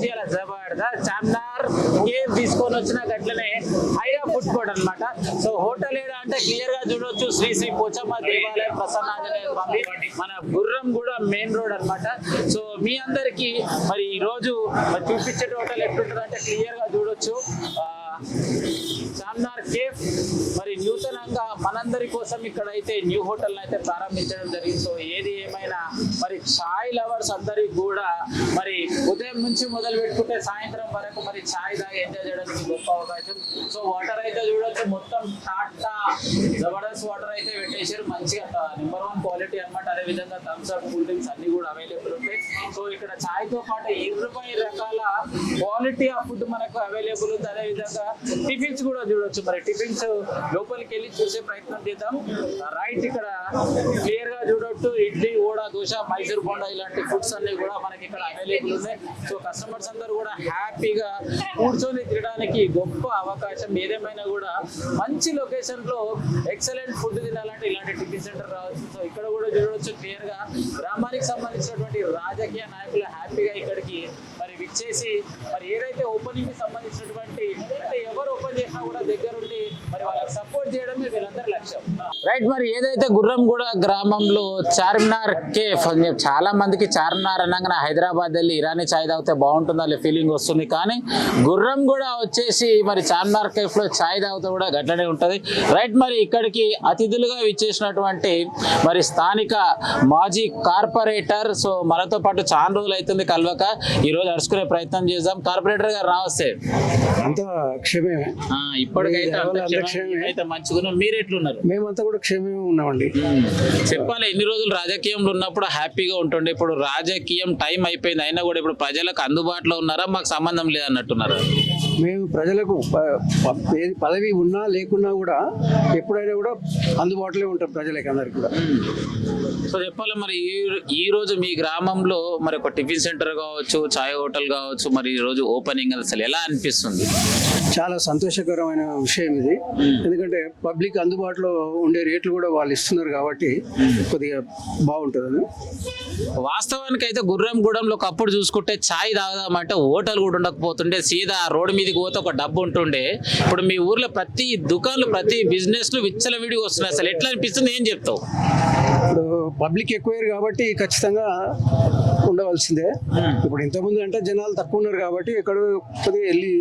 నుంచి ఇలా చార్మినార్ కేవ్ తీసుకొని వచ్చిన గట్లనే హైరా ఫుడ్ కోర్ట్ అనమాట. సో హోటల్ ఏడా అంటే క్లియర్ గా చూడొచ్చు, శ్రీ శ్రీ పోచమ్మ దేవాలయం ప్రసన్నాంజనేయ స్వామి, మన గుర్రం కూడా మెయిన్ రోడ్ అనమాట. సో మీ అందరికి మరి ఈ రోజు చూపించే హోటల్ ఎట్లుంటుంది అంటే క్లియర్ గా చూడొచ్చు. చార్మినార్ కేఫ్ మరి నూతనంగా మనందరి కోసం ఇక్కడైతే న్యూ హోటల్ అయితే ప్రారంభించడం జరిగింది. సో ఏది ఏమైనా మరి చాయ్ లవర్స్ అందరికి కూడా మరి ఉదయం నుంచి మొదలు పెట్టుకుంటే సాయంత్రం వరకు మరి చాయ్ తాగి ఎంజాయ్ చేయడానికి గొప్ప అవకాశం. సో వాటర్ అయితే చూడొచ్చు, మొత్తం టాటా జబర్దస్త్ వాటర్ అయితే పెట్టేసారు, మంచిగా నెంబర్ 1 క్వాలిటీ అనమాట. అదేవిధంగా థమ్స్ అప్, కూల్ డ్రింక్స్ అన్ని కూడా అవైలబుల్ ఉంటాయి. సో ఇక్కడ చాయ్ తో పాటు 20 రకాల క్వాలిటీ ఆఫ్ ఫుడ్ మనకు అవైలబుల్ ఉంది. అదేవిధంగా టిఫిన్స్ కూడా చూడొచ్చు. మరి టిఫిన్స్ లోపలికి వెళ్ళి చూసే ప్రయత్నం చేద్దాం. రైట్, ఇక్కడ క్లియర్ గా చూడొచ్చు ఇడ్లీ, వడ, దోశ, మైసూర్ బోండా ఇలాంటి ఫుడ్స్ అన్ని కూడా మనకి ఇక్కడ అవైలబుల్ ఉన్నాయి. సో కస్టమర్స్ అందరూ కూడా హ్యాపీగా కూర్చొని తినడానికి గొప్ప అవకాశం. ఏదేమైనా కూడా మంచి లొకేషన్ లో ఎక్సలెంట్ ఫుడ్ తినాలంటే ఇలాంటి టిఫిన్ సెంటర్ రావచ్చు. సో ఇక్కడ కూడా చూడవచ్చు క్లియర్ గా గ్రామానికి సంబంధించినటువంటి రాజకీయ నాయకులు హ్యాపీగా ఇక్కడికి మరి విచ్చేసి మరి ఏదైతే ఓపెనింగ్ కి సంబంధించినటువంటి అంటే ఎవరు ఓపెన్ చేసినా కూడా దగ్గరుండి మరి వాళ్ళకి సపోర్ట్ చేయడమే వీళ్ళందరి లక్ష్యం. రైట్, మరి ఏదైతే గుర్రంగూడ గ్రామంలో చార్మినార్ కేఫ్ చాలా మందికి చార్మినార్ అనగానే హైదరాబాద్ వెళ్ళి ఇరానీ చాయ్ తాగితే బాగుంటుందా ఫీలింగ్ వస్తుంది. కానీ గుర్రంగూడ వచ్చేసి మరి చార్మినార్ కేఫ్ లో చాయ్ తాగితే కూడా గట్లనే ఉంటది. రైట్, మరి ఇక్కడికి అతిథులుగా విచ్చేసినటువంటి మరి స్థానిక మాజీ కార్పొరేటర్, సో మనతో పాటు చాలా రోజులు అవుతుంది కలవక, ఈ రోజు అరుచుకునే ప్రయత్నం చేద్దాం. కార్పొరేటర్ గారు నమస్తే. అంతా క్షేమే, ఇప్పటికైతే మంచిగా. మీరు ఎట్లున్నారు? మేమంతా కూడా క్షేమే ఉన్నామండి. చెప్పాలి, ఎన్ని రోజులు రాజకీయంలో ఉన్నప్పుడు హ్యాపీగా ఉంటుండే, ఇప్పుడు రాజకీయం టైం అయిపోయింది అయినా కూడా ఇప్పుడు ప్రజలకు అందుబాటులో ఉన్నారా, మాకు సంబంధం లేదన్నట్టున్నారా? మేము ప్రజలకు పదవి ఉన్నా లేకున్నా కూడా ఎప్పుడైనా కూడా అందుబాటులో ఉంటాం ప్రజలకి అందరికి కూడా. సో చెప్పాలి, మరి ఈ రోజు మీ గ్రామంలో మరి ఒక టిఫిన్ సెంటర్ కావచ్చు, చాయ్ హోటల్ కావచ్చు, మరి ఈ రోజు ఓపెనింగ్ అసలు ఎలా అనిపిస్తుంది? చాలా సంతోషకరమైన విషయం ఇది. ఎందుకంటే పబ్లిక్ అందుబాటులో ఉండే రేట్లు కూడా వాళ్ళు ఇస్తున్నారు కాబట్టి కొద్దిగా బాగుంటుందని. వాస్తవానికి అయితే గుర్రంగూడెంలో ఒకప్పుడు చూసుకుంటే చాయ్ తాగదామంటే హోటల్ కూడా ఉండకపోతుండే, సీదా రోడ్డు మీదకి పోతే ఒక డబ్బు ఉంటుండే. ఇప్పుడు మీ ఊర్లో ప్రతి దుకాణాలు, ప్రతి బిజినెస్ లు విచ్చలవిడిగా వస్తున్నాయి. అసలు ఎట్లా అనిపిస్తుంది, ఏం చెప్తావు? ఇప్పుడు పబ్లిక్ ఎక్కువయ్యారు కాబట్టి ఖచ్చితంగా ఉండవలసిందే. ఇప్పుడు ఇంతకుముందు అంటే జనాలు తక్కువ ఉన్నారు కాబట్టి ఎక్కడ కొద్దిగా వెళ్ళి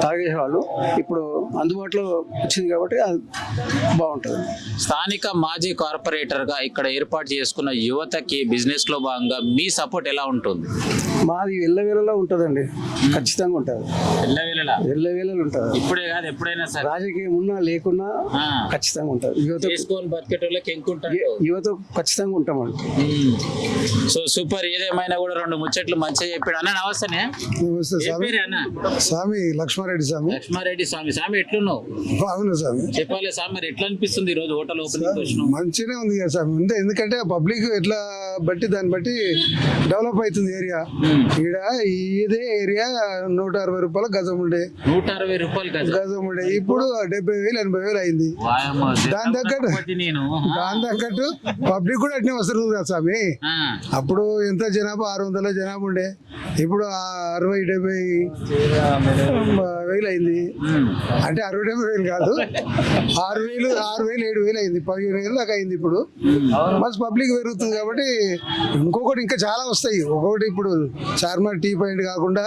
తాగేసేవాళ్ళు. ఇప్పుడు అందుబాటులో వచ్చింది కాబట్టి అది బాగుంటుంది. స్థానిక మాజీ కార్పొరేటర్ గా ఇక్కడ ఏర్పాటు చేసుకున్న యువతకి బిజినెస్ లో భాగంగా మీ సపోర్ట్ ఎలా ఉంటుంది? మాది ఎల్లవేళలా ఉంటుందండి, ఖచ్చితంగా ఉంటుంది. ఎల్లవేళలు ఉంటుంది, ఇప్పుడే కాదు ఎప్పుడైనా సరే. రాజకీయం ఉన్నా లేకున్నా ఖచ్చితంగా ఉంటుంది. యువత ఖచ్చితంగా ఉంటామండి. So super. ఏదేమైనా కూడా 2 ముచ్చట్లు మంచిగా చెప్పాడు అన్న. నమస్తేనే. స్వామి లక్ష్మారెడ్డి స్వామి. లక్ష్మారెడ్డి స్వామి. స్వామి ఎట్లున్నావు? బాగున్నా స్వామి. చెప్పాలి స్వామి, మరి ఎట్లా అనిపిస్తుంది ఈ రోజు హోటల్ ఓపెనింగ్ వచ్చినావు? మంచిగానే ఉంది కదా స్వామి. అంటే ఎందుకంటే పబ్లిక్ ఎట్లా బట్టి దాన్ని బట్టి డెవలప్ అవుతుంది ఏరియా. ఈడ ఇదే ఏరియా 160 రూపాయల గజం ఉండే, 160 రూపాయలు గజం ఉండే. ఇప్పుడు 70,000 80,000 అయింది. దాని తగ్గట్టు పబ్లిక్ కూడా అట్నే వస్తుంది కదా స్వామి. అప్పుడు ఎంత జనాభా 600 జనాభా ఉండే, ఇప్పుడు 60-70,000 అయింది. అంటే 60-70,000 కాదు, 6,000 7,000 అయింది, 15,000 దాకా అయింది. ఇప్పుడు మస్తు పబ్లిక్ పెరుగుతుంది కాబట్టి ఇంకొకటి ఇంకా చాలా వస్తాయి. ఒకటి ఇప్పుడు చార్మినార్ టీ పాయింట్ కాకుండా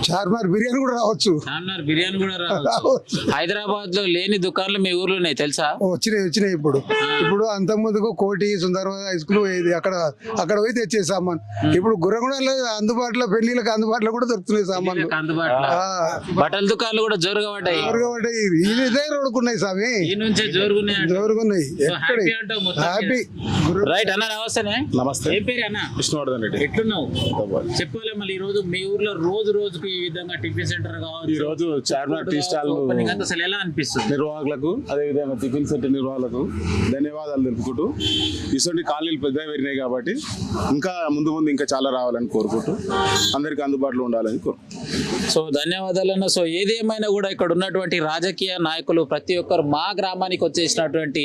చార్మినార్ బిర్యానీ కూడా రావచ్చు. చార్మినార్ బిర్యానీ కూడా రావచ్చు. హైదరాబాద్ లో లేని దుకాణాలు మీ ఊర్లో ఉన్నాయి తెలుసా? వచ్చినాయి. ఇప్పుడు అంత ముందుకు కోటి సుందరబాద్ హై స్కూల్ పోయేది, అక్కడ పోయి తెచ్చే సామాన్. ఇప్పుడు గుర్రగూడలో అందుబాటులో, పెళ్లిళ్ళకి అందుబాటులో కూడా దొరుకుతున్నాయి సామాన్లు. బట్టల దుకాణాలు కూడా జోరుగా పడ్డాయి. ఇదే రోడ్డుకున్నాయి స్వామి, జోరుగున్నాయి. హ్యాపీ. రైట్ అన్న. నమస్తేనే. నమస్తే. ఏ పేరు అన్న? విష్ణువర్ధన్ రెడ్డి. ఎట్లున్నావు? చెప్పాలి, మళ్ళీ ఈ రోజు మీ ఊర్లో రోజుకు ఈ విధంగా టిఫిన్ సెంటర్ కావచ్చు, ఈ రోజు చార్మినార్ టీ స్టాల్ అసలు ఎలా అనిపిస్తుంది? నిర్వాహకులకు, అదే విధంగా టిఫిన్ సెంటర్ నిర్వాహకులకు ధన్యవాదాలు తెలుపుకుంటూ, ఇటువంటి కాలనీలు పెద్దగా పెరిగినాయి కాబట్టి ఇంకా ముందు ఇంకా చాలా రావాలని కోరుకుంటూ అందరికి అందుబాటులో ఉండాలని కోరుకుంటున్నాను. సో ధన్యవాదాలన్న. సో ఏదేమైనా కూడా ఇక్కడ ఉన్నటువంటి రాజకీయ నాయకులు ప్రతి ఒక్కరు మా గ్రామానికి వచ్చేసినటువంటి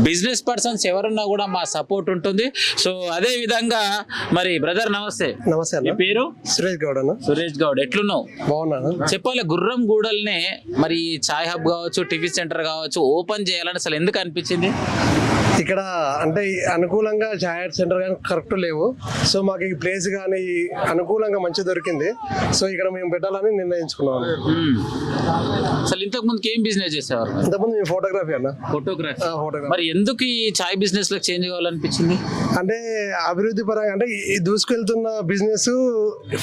బిజినెస్ పర్సన్స్ ఎవరున్నా కూడా మా సపోర్ట్ ఉంటుంది. సో అదే విధంగా మరి బ్రదర్ నమస్తే. నమస్తే మీ అన్న, పేరు? సురేష్ గౌడ్ అన్న. సురేష్ గౌడ్, ఎట్లున్నావు? బాగున్నాను. చెప్పాలి, గుర్రం గూడల్నే మరి చాయ్ హబ్ కావచ్చు, టిఫిన్ సెంటర్ కావచ్చు ఓపెన్ చేయాలని అసలు ఎందుకు అనిపించింది? ఇక్కడ అంటే అనుకూలంగా చాయ్ సెంటర్ కానీ కరెక్ట్ లేవు. సో మాకు ఈ ప్లేస్ కానీ అనుకూలంగా మంచి దొరికింది. సో ఇక్కడ మేము పెట్టాలని నిర్ణయించుకున్నాం. అసలు ఇంతకు ముందుకి ఏం బిజినెస్ చేసేవారు? ఇంతకుముందు మేము ఫోటోగ్రఫీ అన్న. ఫోటోగ్రఫీ. ఫోటోగ్రఫీ మరి ఎందుకు ఈ చాయ్ బిజినెస్ లో చేంజ్ కావాలనిపించింది? అంటే అభివృద్ధి పరంగా అంటే ఈ దూసుకెళ్తున్న బిజినెస్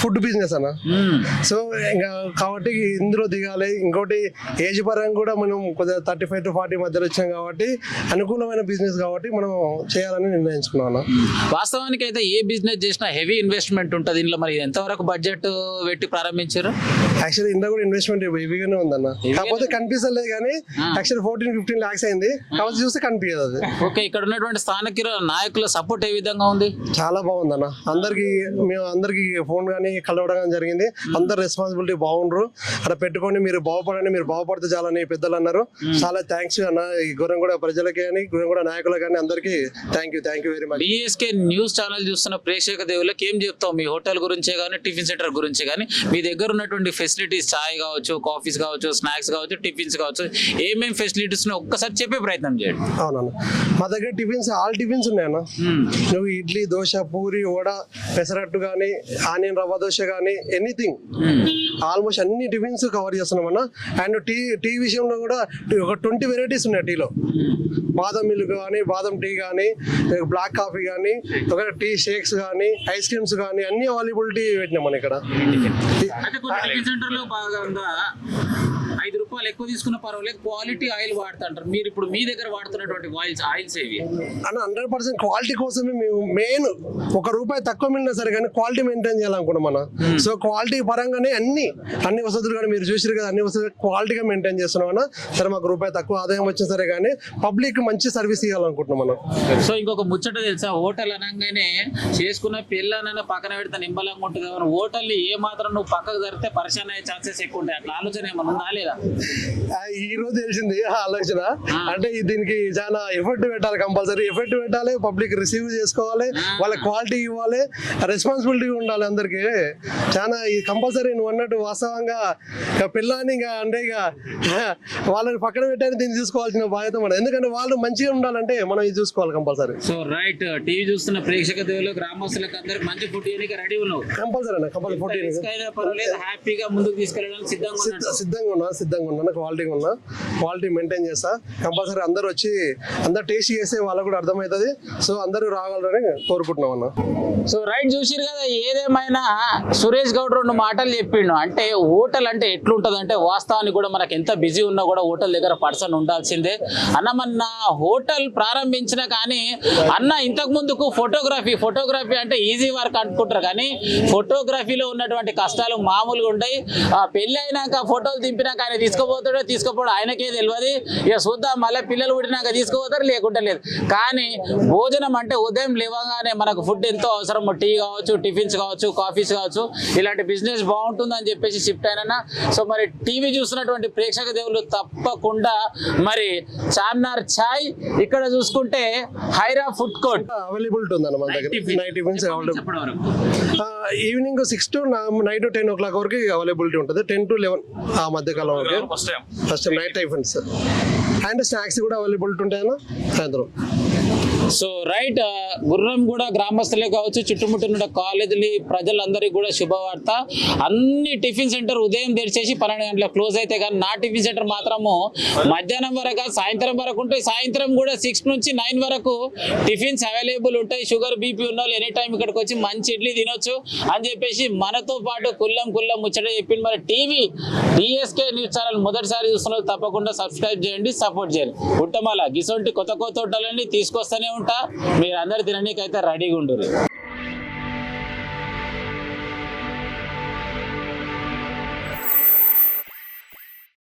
ఫుడ్ బిజినెస్ అన్న. సో ఇంకా కాబట్టి ఇందులో దిగాలి. ఇంకోటి ఏజ్ పరంగా కూడా మనం కొద్దిగా 35 to 40 మధ్యలో వచ్చాం కాబట్టి అనుకూలమైన బిజినెస్ కాబట్టి మనం చేయాలని నిర్ణయించుకున్నాం అన్న. వాస్తవానికి అయితే ఏ బిజినెస్ చేసినా హెవీ ఇన్వెస్ట్మెంట్ ఉంటుంది. ఇందులో మరి ఎంతవరకు బడ్జెట్ పెట్టి ప్రారంభించారు? యాక్చువల్లీ ఇందులో కూడా ఇన్వెస్ట్మెంట్ హెవీగానే ఉందన్న. కాకపోతే కనిపిస్తలేదు కానీ యాక్చువల్లీ 14-15 lakhs అయింది. కాకపోతే చూస్తే కనిపించదు అది. ఓకే, ఇక్కడ ఉన్నటువంటి స్థానిక నాయకుల సపోర్ట్ ఏ విధంగా ఉంది? చాలా బాగుందన్న. మేము అందరికి ఫోన్ కానీ కలవడం కానీ జరిగింది. అందరు రెస్పాన్సిబిలిటీ బాగుండ్రు. అక్కడ పెట్టుకొని మీరు బాగుపడండి, మీరు బాగుపడితే చాలని పెద్దలు అన్నారు. చాలా థ్యాంక్స్ అన్న. ఈ గుర్రంగూడ ప్రజలకి కానీ గుర్రంగూడ నాయకులకు కానీ అందరికీ thank you very much. DSK news channel చూస్తున్న ప్రేక్షక దేవుళ్ళకి ఏం చెప్తాం? మీ హోటల్ గురించే కానీ టిఫిన్ సెంటర్ గురించి కానీ మీ దగ్గర ఉన్నటువంటి ఫెసిలిటీస్, చాయ్ కావచ్చు, కాఫీస్ కావచ్చు, స్నాక్స్ కావచ్చు, టిఫిన్స్ కావచ్చు, ఏమేమి ఫెసిలిటీస్ ఒక్కసారి చెప్పే ప్రయత్నం చేయండి. అవునన్న, మా దగ్గర టిఫిన్స్ ఆల్ టిఫిన్స్ ఉన్నాయన్న. నువ్వు ఇడ్లీ, దోశ, పూరి, వడ, పెసరట్టు కానీ, ఆనియన్ రవ్వ దోశ కానీ, ఎనీథింగ్ ఆల్మోస్ట్ అన్ని టిఫిన్స్ కవర్ చేస్తున్నాం అన్న. అండ్ టీ విషయంలో కూడా ఒక 20 వెరైటీస్ ఉన్నాయి. టీలో బాదం మిల్క్ కానీ, బాదం టీ కానీ, బ్లాక్ కాఫీ కానీ, ఒక టీ షేక్స్ కానీ, ఐస్ క్రీమ్స్ కానీ అన్ని అవైలబిలిటీ పెట్టినాం మన ఇక్కడ. అయితే కొన్ని టిఫిన్ సెంటర్ లో భాగంగా 5 రూపాయలు ఎక్కువ తీసుకున్న పర్వాలేదు, క్వాలిటీ ఆయిల్ వాడుతుంటారు. మీరు ఇప్పుడు మీ దగ్గర వాడుతున్నటువంటి ఆయిల్స్ ఏవి అన్న? 100% క్వాలిటీ కోసమే మేము మెయిన్. ₹1 తక్కువ మిగిలినా సరే కానీ క్వాలిటీ మెయింటైన్ చేయాలనుకున్నాం మనం. సో క్వాలిటీ పరంగానే అన్ని వసతులు కానీ మీరు చూసారు కదా, అన్ని వసతులు క్వాలిటీగా మెయింటైన్ చేస్తున్నాం అన్న. సరే మాకు ₹1 తక్కువ ఆదాయం వచ్చినా సరే కానీ పబ్లిక్ మంచి సర్వీస్ ఇవ్వాలనుకుంటున్నాం మనం. సో ఇంకొక ముచ్చట తెలుసా? హోటల్ అనగానే చేసుకున్న పిల్లనైనా పక్కన పెడితే నింబలంగా ఉంటుంది. హోటల్ ఏ మాత్రం నువ్వు పక్కకు జరిగితే పరిశాన్ అయ్యే ఛాన్సెస్ ఎక్కువ ఉంటాయి. అట్లా ఆలోచన ఏమన్నా ఉందా లేదా? ఈ రోజు తెలిసింది ఆలోచన. అంటే దీనికి చాలా ఎఫర్ట్ పెట్టాలి, కంపల్సరీ ఎఫర్ట్ పెట్టాలి. పబ్లిక్ రిసీవ్ చేసుకోవాలి, వాళ్ళ క్వాలిటీ ఇవ్వాలి, రెస్పాన్సిబిలిటీ ఉండాలి అందరికి. చాలా ఇది కంపల్సరీ. నువ్వు అన్నట్టు వాస్తవంగా పిల్లని అంటే ఇక వాళ్ళని పక్కన పెట్టాలని దీన్ని చూసుకోవాల్సిన బాధ్యత మనం. ఎందుకంటే వాళ్ళు మంచిగా ఉండాలంటే మనం ఇది చూసుకోవాలి కంపల్సరీ. సో రైట్, టీవీ చూస్తున్న ప్రేక్షక దేవులు, గ్రామస్తులకు అందరికి మంచి ఫుడ్ ఇవ్వడానికి రెడీ ఉన్నావు. కంపల్సరీ అన్న, కంపల్సరీ ఫుడ్ పర్వాలేదు, హ్యాపీగా ముందుకు తీసుకెళ్ళడానికి సిద్ధంగా ఉన్నా, క్వాలిటీ మెయింటైన్ చేస్తా. కంపల్సరీ అందరూ వచ్చి అందరు టేస్ట్ చేస్తే వాళ్ళకు కూడా అర్థమవుతుంది. సో అందరూ రావాలని కోరుకుంటున్నాం అన్న. సో రైట్, చూసిరు కదా. ఏదేమైనా సురేష్ గౌడ్ 2 మాటలు చెప్పిండు. అంటే హోటల్ అంటే ఎట్లుంటది అంటే వాస్తవానికి కూడా మనకి ఎంత బిజీ ఉన్నా కూడా హోటల్ దగ్గర పర్సన్ ఉండాల్సిందే అన్న. మన హోటల్ ప్రారంభించిన కానీ అన్న ఇంతకు ముందుకు ఫోటోగ్రఫీ అంటే ఈజీ వర్క్ అనుకుంటారు కానీ ఫోటోగ్రఫీలో ఉన్నటువంటి కష్టాలు మామూలుగా ఉంటాయి. పెళ్లి అయినాక ఫోటోలు దింపినాక ఆయన తీసుకోపోవడం ఆయనకే తెలియదు. ఇక చూద్దాం, మళ్ళీ పిల్లలు పుట్టినాక తీసుకుపోతారు, లేకుంటే లేదు. కానీ భోజనం అంటే ఉదయం లేవగానే మనకు ఫుడ్ ఎంతో అవసరం. టీ కావచ్చు, టిఫిన్స్ కావచ్చు, కాఫీస్ కావచ్చు, ఇలాంటి బిజినెస్ బాగుంటుందని చెప్పేసి షిఫ్ట్ అయినా. సో మరి టీవీ చూస్తున్నటువంటి ప్రేక్షక దేవులు తప్పకుండా మరి చార్మినార్ చాయ్, ఇక్కడ చూసుకుంటే హైరా ఫుడ్ కోర్ట్ అవైలబిలిటీ ఉంది అన్న మన దగ్గర. Night tiffins evening 6 to night 10 o'clock వరకు అవైలబిలిటీ ఉంటుంది. 10 to 11 ఆ మధ్య కాలం వరకు first night tiffins and snacks కూడా అవైలబిలిటీ ఉంటాయన్న సాయంత్రం. సో రైట్, గుర్రంగూడ గ్రామస్తులే కావచ్చు, చుట్టుముట్టిన కాలేజీలు ప్రజలందరికీ కూడా శుభవార్త. అన్ని టిఫిన్ సెంటర్ ఉదయం తెరిచేసి 12 గంటలకు క్లోజ్ అయితే కానీ నా టిఫిన్ సెంటర్ మాత్రము మధ్యాహ్నం వరకు, సాయంత్రం వరకు ఉంటాయి. సాయంత్రం కూడా 6 నుంచి 9 వరకు టిఫిన్స్ అవైలబుల్ ఉంటాయి. షుగర్ బీపీ ఉన్న వాళ్ళు ఎనీ టైం ఇక్కడికి వచ్చి మంచి ఇడ్లీ తినొచ్చు అని చెప్పేసి మనతో పాటు కుల్లం ముచ్చట చెప్పింది. మరి టీవీ డిఎస్కే న్యూస్ ఛానల్ మొదటిసారి చూస్తున్నారు, తప్పకుండా సబ్స్క్రైబ్ చేయండి, సపోర్ట్ చేయండి. ఉట్టమల గిసొంటి కొత్త హోటళ్ళని తీసుకొస్తూనే ఉంటా. మీరు అందరు తిననీకైతే రెడీగా ఉండరు.